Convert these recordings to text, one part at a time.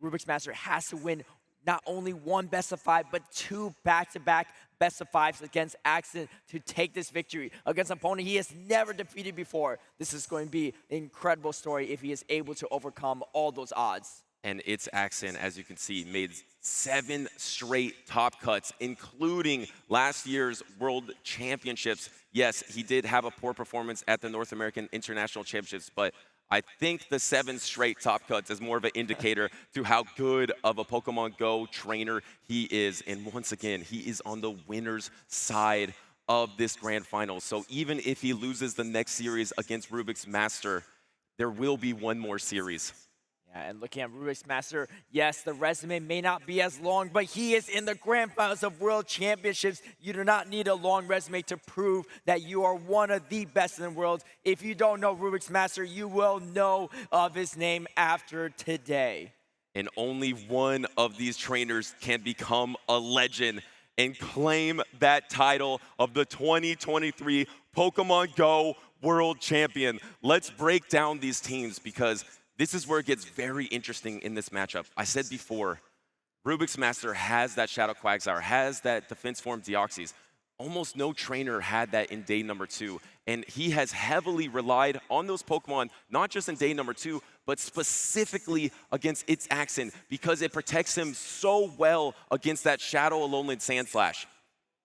Rubik's Master has to win not only one best of 5, but 2 back-to-back best of 5s against Axen to take this victory against an opponent he has never defeated before. This is going to be an incredible story if he is able to overcome all those odds. And ItsAXN, as you can see, made 7 straight top cuts, including last year's World Championships. Yes, he did have a poor performance at the North American International Championships, but I think the 7 straight top cuts is more of an indicator to how good of a Pokemon Go trainer he is. And once again, he is on the winner's side of this grand final. So even if he loses the next series against Rubik's Master, there will be one more series. Yeah, and looking at Rubik's Master, yes, the resume may not be as long, but he is in the grand finals of World Championships. You do not need a long resume to prove that you are one of the best in the world. If you don't know Rubik's Master, you will know of his name after today. And only one of these trainers can become a legend and claim that title of the 2023 Pokemon Go World Champion. Let's break down these teams because this is where it gets very interesting in this matchup. I said before, Rubik's Master has that Shadow Quagsire, has that Defense Form Deoxys. Almost no trainer had that in day number 2. And he has heavily relied on those Pokemon, not just in day number 2, but specifically against ItsAXN because it protects him so well against that Shadow Alolan Sandslash.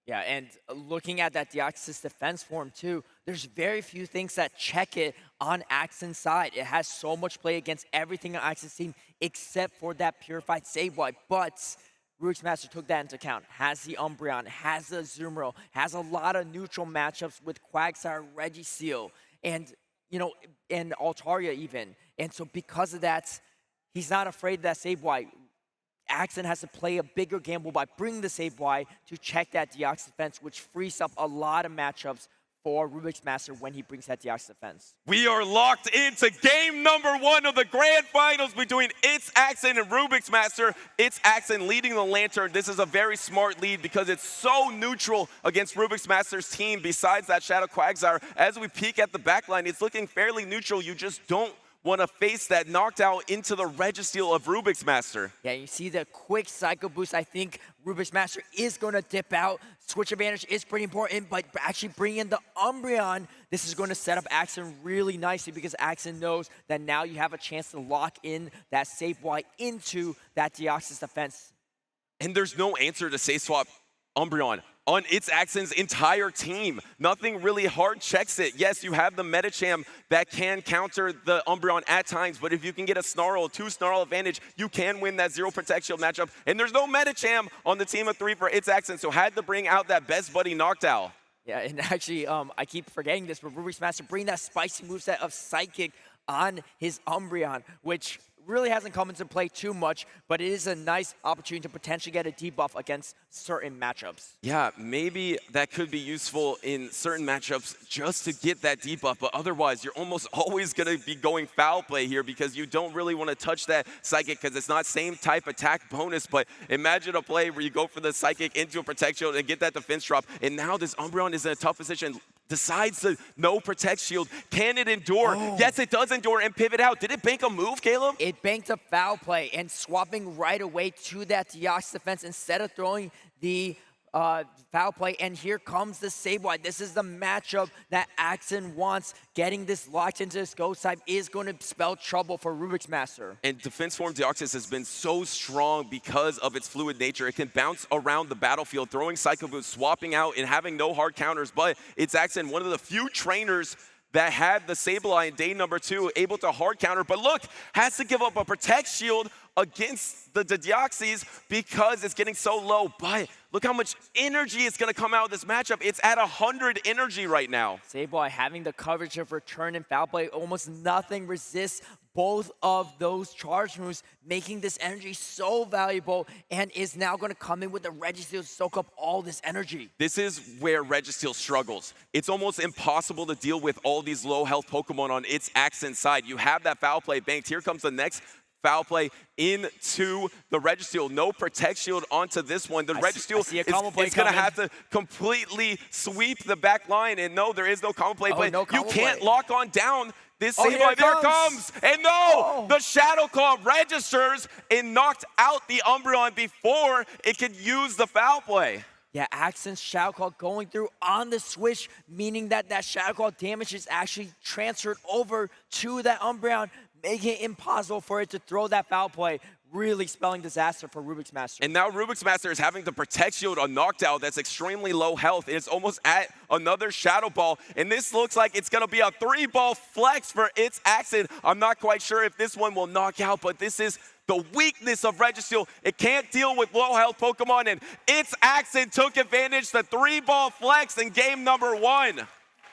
Yeah, and looking at that Deoxys defense form too, there's very few things that check it on Axen's side. It has so much play against everything on Axen's team except for that Purified Sableye. But Rubik's Master took that into account. Has the Umbreon, has the Azumarill, has a lot of neutral matchups with Quagsire, Registeel, and and Altaria even. And so because of that, he's not afraid of that Sableye. Axen has to play a bigger gamble by bringing the Sableye to check that Deoxys defense, which frees up a lot of matchups for Rubik's Master when he brings that Deoxys defense. We are locked into game number 1 of the grand finals between ItsAXN and Rubik's Master. ItsAXN leading the Lantern. This is a very smart lead because it's so neutral against Rubik's Master's team besides that Shadow Quagsire. As we peek at the backline, it's looking fairly neutral. You just don't want to face that knocked out into the Registeel of Rubik's Master. Yeah, you see the quick Psycho Boost. I think Rubik's Master is going to dip out. Switch advantage is pretty important, but actually bringing in the Umbreon, this is going to set up Axen really nicely because Axen knows that now you have a chance to lock in that Sableye into that Deoxys defense. And there's no answer to Safe Swap Umbreon on ItsAXN's entire team. Nothing really hard checks it. Yes, you have the Medicham that can counter the Umbreon at times, but if you can get a Snarl, 2 Snarl advantage, you can win that 0 Protect Shield matchup. And there's no Medicham on the team of 3 for ItsAXN, so had to bring out that Best Buddy Noctowl. Yeah, and actually, I keep forgetting this, but Rubik's Master bring that spicy moveset of Psychic on his Umbreon, which really hasn't come into play too much, but it is a nice opportunity to potentially get a debuff against certain matchups. Yeah, maybe that could be useful in certain matchups just to get that debuff, but otherwise you're almost always going to be going foul play here because you don't really want to touch that Psychic because it's not same type attack bonus, but imagine a play where you go for the Psychic into a Protect Shield and get that defense drop, and now this Umbreon is in a tough position. Decides to no Protect Shield. Can it endure? Oh. Yes, it does endure and pivot out. Did it bank a move, Caleb? It banked a foul play and swapping right away to that Deoxys defense instead of throwing the foul play. And here comes the Sableye. This is the matchup that Axen wants. Getting this locked into this ghost type is going to spell trouble for Rubik's Master. And Defense Form Deoxys has been so strong because of its fluid nature. It can bounce around the battlefield, throwing Psycho Boost, swapping out, and having no hard counters. But it's Axen, one of the few trainers that had the Sableye in day number 2, able to hard counter. But look, has to give up a Protect Shield against the Deoxys because it's getting so low. But look how much energy is going to come out of this matchup. It's at 100 energy right now. Sableye having the coverage of return and foul play. Almost nothing resists both of those charge moves, making this energy so valuable, and is now going to come in with the Registeel to soak up all this energy. This is where Registeel struggles. It's almost impossible to deal with all these low health Pokemon on ItsAXN's side. You have that foul play banked. Here comes the next foul play into the Registeel. No Protect Shield onto this one. The Registeel is going to have to completely sweep the back line. And no, there is no combo play. But no you can't play. lock on down This Oh, Sableye, there it comes. And no, the Shadow Claw registers and knocked out the Umbreon before it could use the foul play. Yeah, Axen's Shadow Claw going through on the switch, meaning that that Shadow Claw damage is actually transferred over to that Umbreon, making it impossible for it to throw that foul play. Really spelling disaster for RubixMaster. And now RubixMaster is having to Protect Shield a knockdown that's extremely low health. It's almost at another Shadow Ball. And this looks like it's going to be a 3-ball flex for ItsAXN. I'm not quite sure if this one will knock out, but this is the weakness of Registeel. It can't deal with low health Pokemon, and ItsAXN took advantage. The 3-ball flex in game number 1.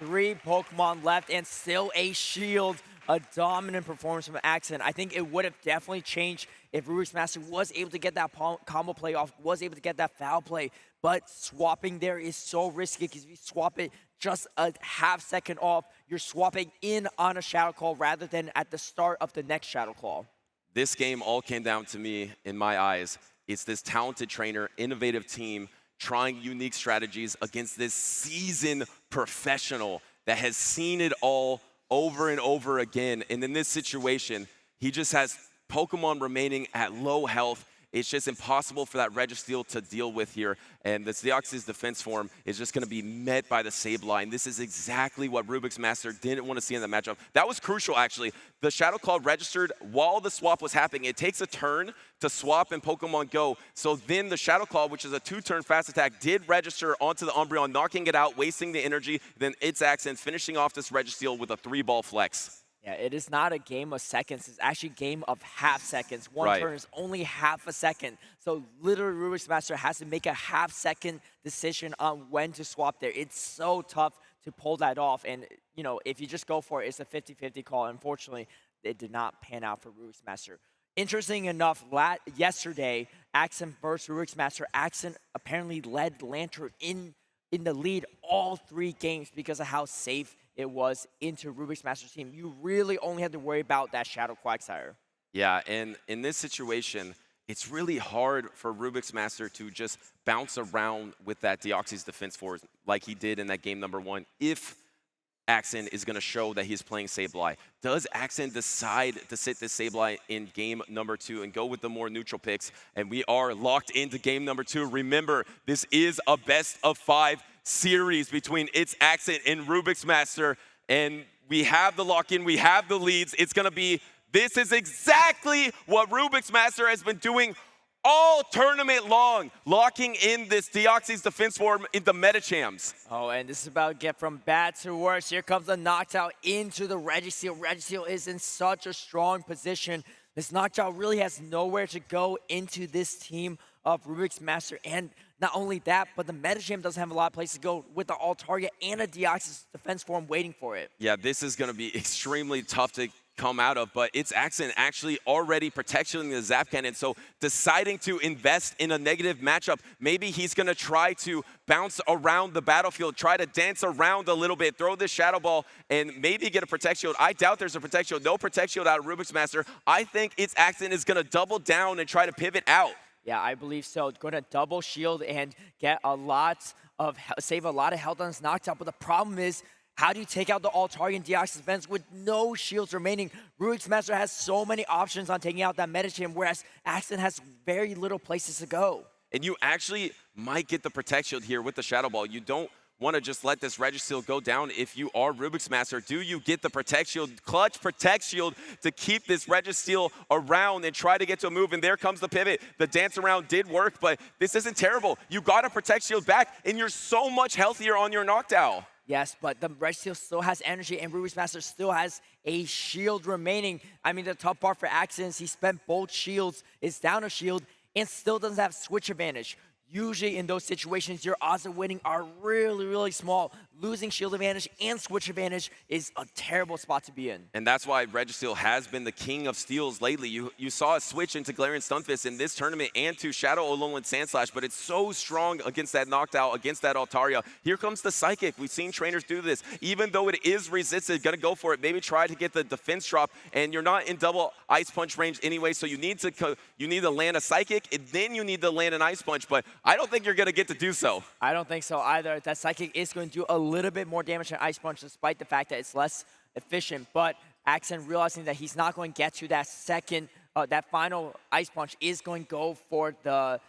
3 Pokemon left and still a shield. A dominant performance from Axen. I think it would have definitely changed if RubixMaster was able to get that combo play off, was able to get that foul play. But swapping there is so risky because if you swap it just a half second off, you're swapping in on a Shadow Claw rather than at the start of the next Shadow Claw. This game all came down to me, in my eyes. It's this talented trainer, innovative team, trying unique strategies against this seasoned professional that has seen it all over and over again. And in this situation, he just has Pokemon remaining at low health. It's just impossible for that Registeel to deal with here. And this Deoxys defense form is just going to be met by the Sableye. And this is exactly what RubixMaster didn't want to see in the matchup. That was crucial, actually. The Shadow Claw registered while the swap was happening. It takes a turn to swap in Pokemon Go. So then the Shadow Claw, which is a 2-turn fast attack, did register onto the Umbreon, knocking it out, wasting the energy. Then ItsAXN finishing off this Registeel with a 3-ball flex. Yeah, it is not a game of seconds. It's actually a game of half seconds. One turn is only half a second. So literally RubixMaster has to make a half-second decision on when to swap there. It's so tough to pull that off. And, you know, if you just go for it, it's a 50-50 call. Unfortunately, it did not pan out for RubixMaster. Interesting enough, yesterday, Axen versus RubixMaster. Axen apparently led Lantern in the lead all 3 games because of how safe it was into RubixMaster's team. You really only had to worry about that Shadow Quagsire. Yeah, and in this situation, it's really hard for RubixMaster to just bounce around with that Deoxys defense force like he did in that game number 1 if Axen is going to show that he's playing Sableye. Does Axen decide to sit this Sableye in game number 2 and go with the more neutral picks? And we are locked into game number 2. Remember, this is a best-of-5 series between ItsAXN and RubixMaster, and we have the lock-in, we have the leads. It's going to be, this is exactly what RubixMaster has been doing all tournament long, locking in this Deoxys defense form into Metachams. Oh, and this is about to get from bad to worse. Here comes the knockdown into the Registeel. Registeel is in such a strong position. This knockdown really has nowhere to go into this team of RubixMaster. And not only that, but the Metacham doesn't have a lot of places to go with the All-Target and a Deoxys defense form waiting for it. Yeah, this is going to be extremely tough to come out of, but ItsAXN actually already protecting the Zap Cannon, so deciding to invest in a negative matchup, maybe he's going to try to bounce around the battlefield, try to dance around a little bit, throw this Shadow Ball, and maybe get a Protect Shield. I doubt there's a Protect Shield. No Protect Shield out of RubixMaster. I think ItsAXN is going to double down and try to pivot out. Yeah, I believe so. Going to double shield and get a lot of, save a lot of health on this knockdown, but the problem is, how do you take out the all-target and Deoxys defense with no shields remaining? RubixMaster has so many options on taking out that Metacham, whereas Axen has very little places to go. And you actually might get the Protect Shield here with the Shadow Ball. You don't want to just let this Registeel go down if you are RubixMaster. Do you get the Protect Shield, clutch Protect Shield to keep this Registeel around and try to get to a move? And there comes the pivot. The dance around did work, but this isn't terrible. You got a Protect Shield back, and you're so much healthier on your knockdown. Yes, but the Registeel still has energy, and RubixMaster still has a shield remaining. I mean, the tough part for Axen is he spent both shields, is down a shield, and still doesn't have switch advantage. Usually in those situations, your odds of winning are really, really small. Losing shield advantage and switch advantage is a terrible spot to be in. And that's why Registeel has been the king of steals lately. You saw a switch into Galarian Stunfisk in this tournament and to Shadow Alolan Sandslash, but it's so strong against that knockdown, against that Altaria. Here comes the Psychic. We've seen trainers do this. Even though it is resisted, gonna go for it. Maybe try to get the defense drop, and you're not in double Ice Punch range anyway, so you need to land a Psychic, and then you need to land an Ice Punch, but I don't think you're gonna get to do so. I don't think so either. That Psychic is going to do a little bit more damage than Ice Punch, despite the fact that it's less efficient. But Axen realizing that he's not going to get to that second, that final Ice Punch is going to go for the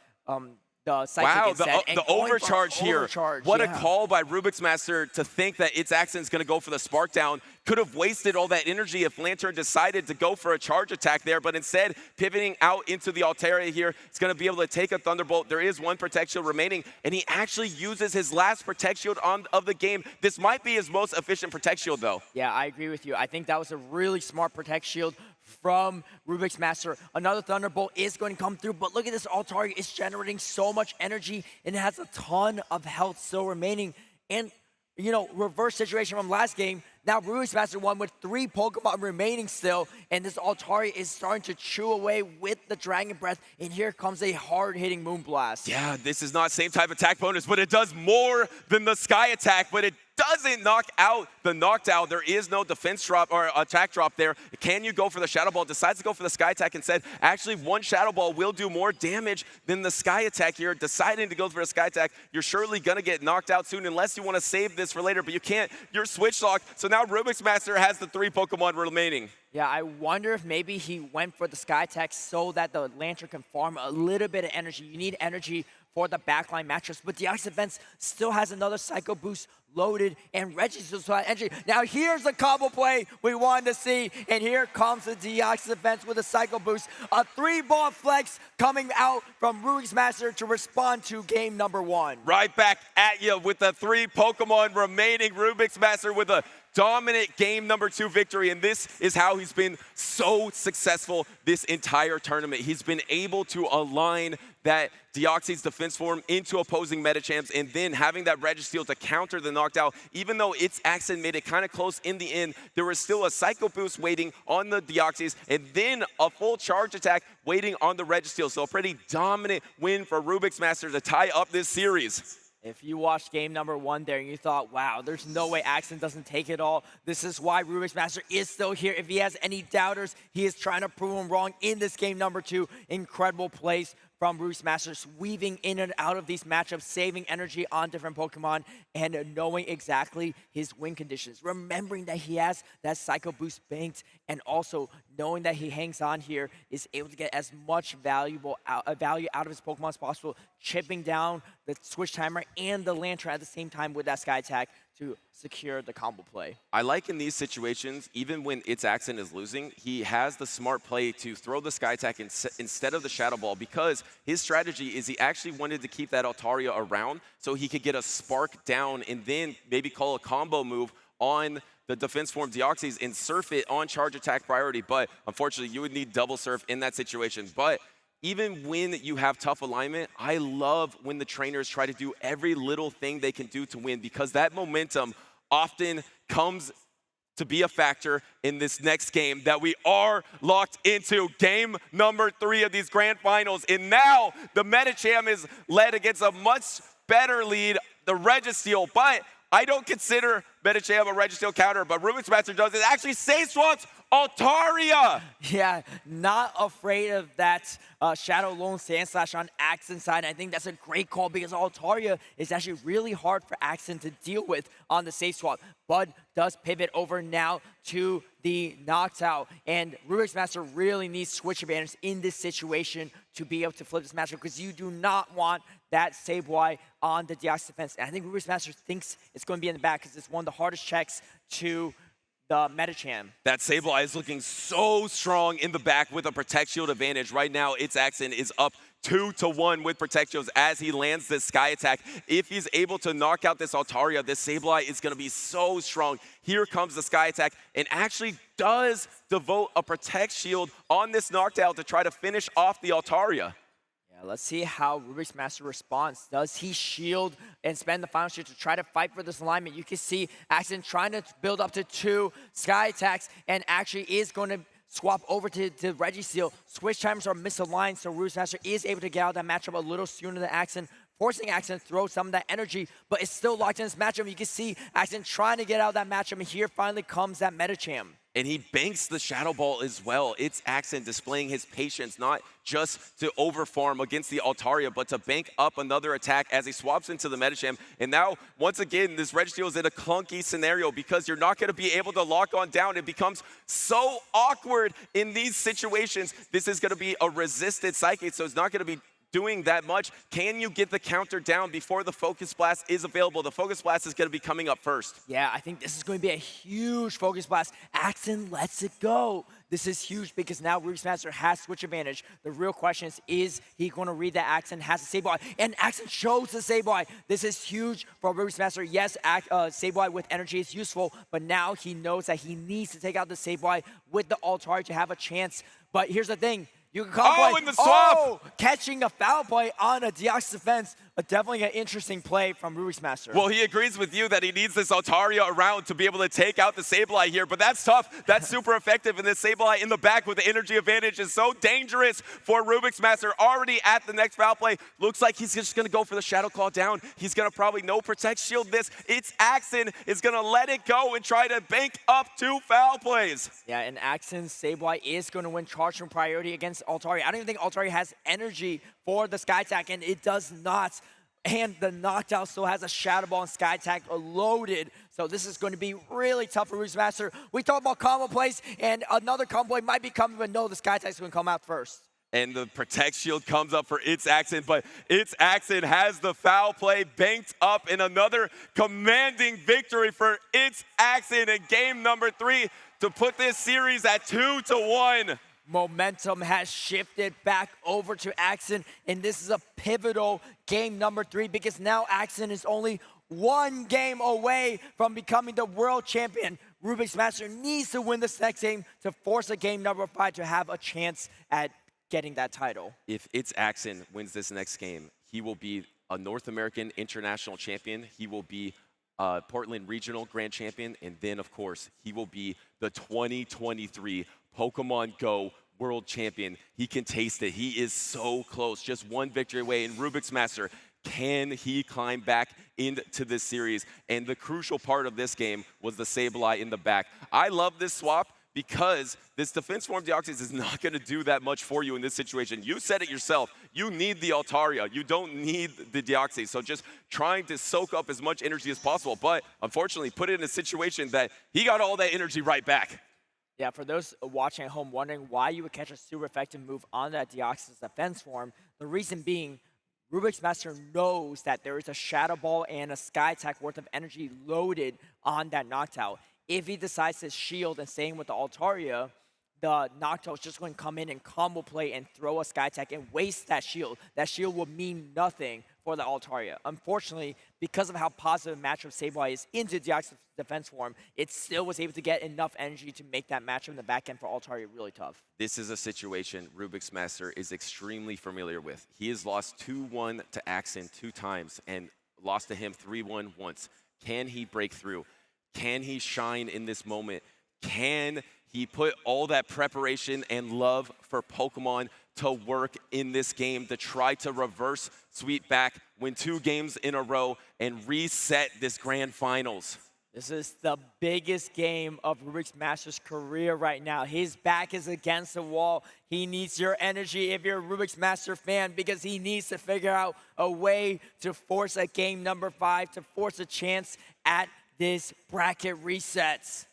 Psychic Wow, instead. the overcharge here. What a yeah. call by XxRubixMaster to think that ItsAXN's going to go for the Spark Down. Could have wasted all that energy if Lantern decided to go for a charge attack there, but instead, pivoting out into the Altaria here, it's going to be able to take a Thunderbolt. There is one Protect Shield remaining, and he actually uses his last Protect Shield of the game. This might be his most efficient Protect Shield, though. Yeah, I agree with you. I think that was a really smart Protect Shield from XxRubixMaster. Another Thunderbolt is going to come through, but look at this Altaria. It's generating so much energy, and it has a ton of health still remaining. And, you know, reverse situation from last game. Now XxRubixMaster won with 3 Pokemon remaining still, and this Altaria is starting to chew away with the Dragon Breath, and here comes a hard-hitting Moonblast. Yeah, this is not same type attack bonus, but it does more than the Sky Attack, but it doesn't knock out the Knockdown. There is no defense drop or attack drop there. Can you go for the Shadow Ball? Decides to go for the Sky Attack instead. Actually, one Shadow Ball will do more damage than the Sky Attack here. Deciding to go for a Sky Attack, you're surely going to get knocked out soon unless you want to save this for later, but you can't. You're switch locked. So now XxRubixMaster has the 3 Pokemon remaining. Yeah, I wonder if maybe he went for the Sky Attack so that the Lantern can farm a little bit of energy. You need energy for the backline matchups, but DeoxDefense still has another Psycho Boost loaded, and Reggie still has energy. Now here's the combo play we wanted to see, and here comes the DeoxDefense with a Psycho Boost. A 3-ball flex coming out from XxRubixMaster to respond to game number 1. Right back at you with the 3 Pokemon remaining. XxRubixMaster with a dominant game number 2 victory, and this is how he's been so successful this entire tournament. He's been able to align that Deoxys defense form into opposing Metachamps, and then having that Registeel to counter the knockdown. Even though ItsAXN made it kind of close in the end, there was still a Psycho Boost waiting on the Deoxys, and then a full charge attack waiting on the Registeel. So a pretty dominant win for XxRubixMaster to tie up this series. If you watched game number 1 there and you thought, wow, there's no way Axen doesn't take it all, this is why XxRubixMaster is still here. If he has any doubters, he is trying to prove them wrong in this game number 2. Incredible plays from XxRubixMaster, weaving in and out of these matchups, saving energy on different Pokemon, and knowing exactly his win conditions. Remembering that he has that Psycho Boost banked, and also knowing that he hangs on here, is able to get as much value out of his Pokemon as possible, chipping down the Switch Timer and the Lantern at the same time with that Sky Attack to secure the combo play. I like in these situations, even when ItsAXN is losing, he has the smart play to throw the Sky Attack instead of the Shadow Ball, because his strategy is he actually wanted to keep that Altaria around so he could get a Spark down and then maybe call a combo move on the defense form Deoxys and surf it on charge attack priority. But unfortunately, you would need double surf in that situation. But even when you have tough alignment, I love when the trainers try to do every little thing they can do to win, because that momentum often comes to be a factor in this next game that we are locked into. Game number 3 of these grand finals. And now the Metacham is led against a much better lead, the Registeel. But I don't consider Metacham a Registeel counter, but XxRubixMaster does it. Actually, Safe Swaps Altaria! Yeah, not afraid of that Shadow Lone Sand Slash on Axen's side. I think that's a great call, because Altaria is actually really hard for Axen to deal with on the safe swap. Bud does pivot over now to the Knockdown, and XxRubixMaster really needs switch advantage in this situation to be able to flip this matchup, because you do not want that Sableye on the DeoxDefense. And I think XxRubixMaster thinks it's going to be in the back, because it's one of the hardest checks to the Metacham. That Sableye is looking so strong in the back with a Protect Shield advantage. Right now, ItsAXN is up 2-1 with Protect Shields as he lands this Sky Attack. If he's able to knock out this Altaria, this Sableye is going to be so strong. Here comes the Sky Attack, and actually does devote a Protect Shield on this knockdown to try to finish off the Altaria. Let's see how XxRubixMaster responds. Does he shield and spend the final shield to try to fight for this alignment? You can see Axen trying to build up to 2 Sky Attacks, and actually is going to swap over to Registeel. Switch timers are misaligned, so XxRubixMaster is able to get out of that matchup a little sooner than Axen, forcing Axen to throw some of that energy, but it's still locked in this matchup. You can see Axen trying to get out of that matchup, and here finally comes that Medicham. And he banks the Shadow Ball as well. It's Axen displaying his patience, not just to overfarm against the Altaria, but to bank up another attack as he swaps into the Medicham. And now, once again, this Registeel is in a clunky scenario because you're not going to be able to lock on down. It becomes so awkward in these situations. This is going to be a resisted Psychic, so it's not going to be doing that much. Can you get the counter down before the Focus Blast is available? The Focus Blast is going to be coming up first. Yeah, I think this is going to be a huge Focus Blast. Axen lets it go. This is huge because now RubixMaster has switch advantage. The real question is he going to read that Axen has a Sableye? And Axen shows the Sableye. This is huge for RubixMaster. Yes, Sableye with energy is useful, but now he knows that he needs to take out the Sableye with the Altaria to have a chance. But here's the thing. You can call in the swap! Catching a foul play on a Deoxys defense. Definitely an interesting play from RubixMaster. Well, he agrees with you that he needs this Altaria around to be able to take out the Sableye here, but that's tough. That's super effective, and this Sableye in the back with the energy advantage is so dangerous for RubixMaster. Already at the next foul play. Looks like he's just going to go for the Shadow Claw down. He's going to probably no Protect Shield this. It's Axen is going to let it go and try to bank up 2 foul plays. Yeah, and Axen's Sableye is going to win charge from priority against Altaria. I don't even think Altaria has energy for the Sky Attack, and it does not. And the Noctowl still has a Shadow Ball and Sky Attack loaded. So this is going to be really tough for RubixMaster. We talked about combo plays, and another combo play might be coming, but no, the Sky Attack is going to come out first. And the Protect Shield comes up for ItsAXN, but ItsAXN has the foul play banked up in another commanding victory for ItsAXN in game number 3 to put this series at 2-1. Momentum has shifted back over to Axen, and this is a pivotal game number 3 because now Axen is only 1 game away from becoming the world champion. RubixMaster needs to win this next game to force a game number 5 to have a chance at getting that title. If ItsAXN wins this next game, he will be a North American international champion. He will be Portland Regional Grand Champion, and then, of course, he will be the 2023 Pokémon GO World Champion. He can taste it. He is so close, just 1 victory away. And RubixMaster, can he climb back into this series? And the crucial part of this game was the Sableye in the back. I love this swap because this Defense Form Deoxys is not going to do that much for you in this situation. You said it yourself. You need the Altaria. You don't need the Deoxys. So just trying to soak up as much energy as possible. But unfortunately, put it in a situation that he got all that energy right back. Yeah, for those watching at home wondering why you would catch a super effective move on that Deoxys defense form, the reason being RubixMaster knows that there is a Shadow Ball and a Sky Attack worth of energy loaded on that Noctowl. If he decides to shield and staying with the Altaria, the Noctowl is just going to come in and combo play and throw a Sky Attack and waste that shield. That shield will mean nothing for the Altaria. Unfortunately, because of how positive matchup Sableye is into Deoxys defense form, it still was able to get enough energy to make that matchup in the back end for Altaria really tough. This is a situation RubixMaster is extremely familiar with. He has lost 2-1 to Axen 2 times and lost to him 3-1 once. Can he break through? Can he shine in this moment? Can he put all that preparation and love for Pokemon to work in this game to try to reverse sweep back, win 2 games in a row, and reset this grand finals? This is the biggest game of RubixMaster's career right now. His back is against the wall. He needs your energy if you're a RubixMaster fan because he needs to figure out a way to force a game number 5, to force a chance at this bracket resets.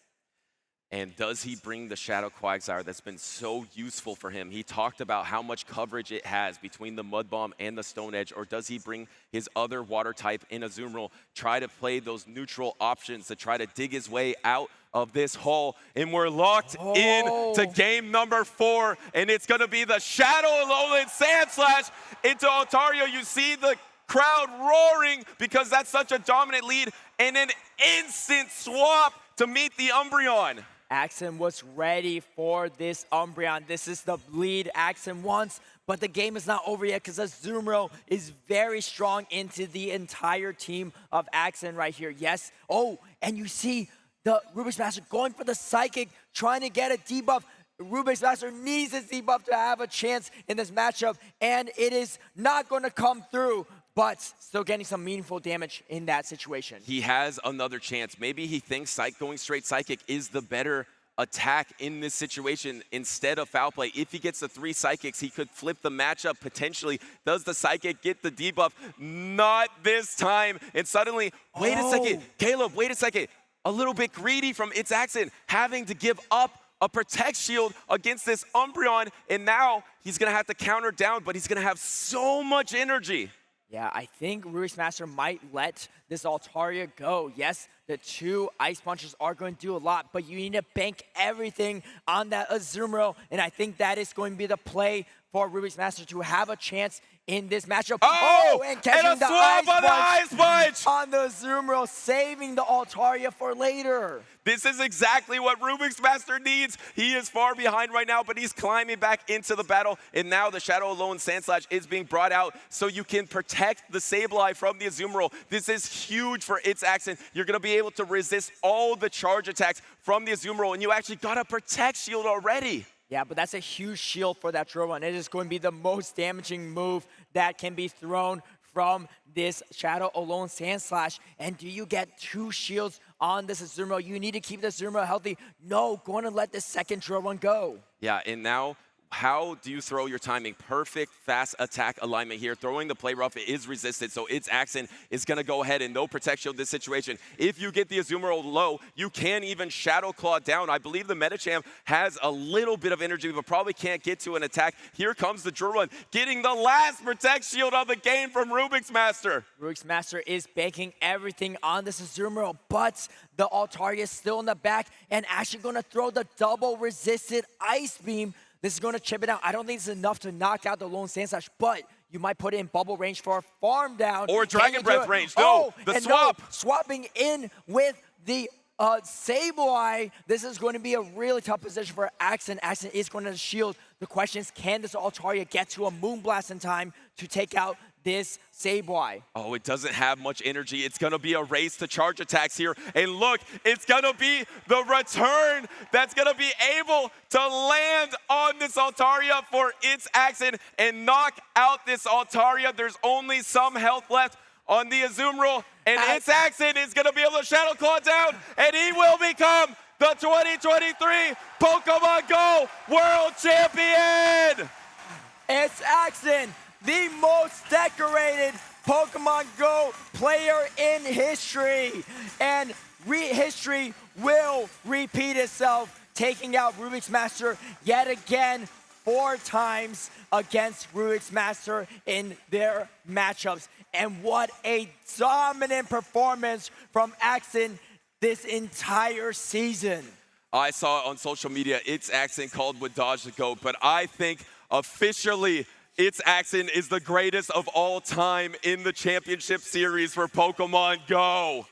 And does he bring the Shadow Quagsire that's been so useful for him? He talked about how much coverage it has between the Mud Bomb and the Stone Edge, or does he bring his other water type in Azumarill, try to play those neutral options to try to dig his way out of this hole? And we're locked in to game number 4, and it's going to be the Shadow Alolan Sandslash into Altaria. You see the crowd roaring because that's such a dominant lead, and an instant swap to meet the Umbreon. Axen was ready for this Umbreon. This is the lead Axen wants, but the game is not over yet because Azumarill is very strong into the entire team of Axen right here. Yes. Oh, and you see the RubixMaster going for the Psychic, trying to get a debuff. RubixMaster needs this debuff to have a chance in this matchup, and it is not going to come through. but still getting some meaningful damage in that situation. He has another chance. Maybe he thinks going straight Psychic is the better attack in this situation instead of Foul Play. If he gets the 3 Psychics, he could flip the matchup potentially. Does the Psychic get the debuff? Not this time. And suddenly, wait a second. Caleb, wait a second. A little bit greedy from XxRubixMasterxX, having to give up a Protect Shield against this Umbreon, and now he's going to have to counter down, but he's going to have so much energy. Yeah, I think RubixMaster might let this Altaria go. Yes, the 2 Ice Punches are going to do a lot, but you need to bank everything on that Azumarill, and I think that is going to be the play for RubixMaster to have a chance in this matchup. And catching the Ice Punch on the Azumarill, saving the Altaria for later. This is exactly what RubixMaster needs. He is far behind right now, but he's climbing back into the battle. And now the Shadow Alone Sandslash is being brought out so you can protect the Sableye from the Azumarill. This is huge for XxRubixMasterxX. You're going to be able to resist all the charge attacks from the Azumarill, and you actually got a Protect Shield already. Yeah, but that's a huge shield for that Drone. It is going to be the most damaging move that can be thrown from this Shadow Alone Sandslash. And do you get 2 shields on this Azumarill? You need to keep the Azumarill healthy. No, going to let the second Drone go. Yeah, and now how do you throw your timing? Perfect fast attack alignment here. Throwing the play rough is resisted, so Axen is going to go ahead and no Protect Shield this situation. If you get the Azumarill low, you can even Shadow Claw down. I believe the Metachamp has a little bit of energy, but probably can't get to an attack. Here comes the Drone, getting the last Protect Shield of the game from RubixMaster. RubixMaster is banking everything on this Azumarill, but the Altaria is still in the back and actually going to throw the double resisted Ice Beam. This is going to chip it out. I don't think it's enough to knock out the Lone Sandslash, but you might put it in bubble range for a farm down. Or Dragon Breath range. No, the swap. No, swapping in with the Sableye. This is going to be a really tough position for Axen. Axen is going to shield. The question is, can this Altaria get to a Moonblast in time to take out this Sableye? Oh, it doesn't have much energy. It's going to be a race to charge attacks here. And look, it's going to be the return that's going to be able to land on this Altaria for XxRubixMasterxX and knock out this Altaria. There's only some health left on the Azumarill, and XxRubixMasterxX is going to be able to Shadow Claw down, and he will become the 2023 Pokémon GO World Champion! XxRubixMasterxX, the most decorated Pokemon Go player in history. And history will repeat itself, taking out RubixMaster yet again 4 times against RubixMaster in their matchups. And what a dominant performance from Axen this entire season. I saw it on social media, XxRubixMasterxX called Wadaj the GOAT, but I think officially XxRubixMasterxX is the greatest of all time in the championship series for Pokemon Go.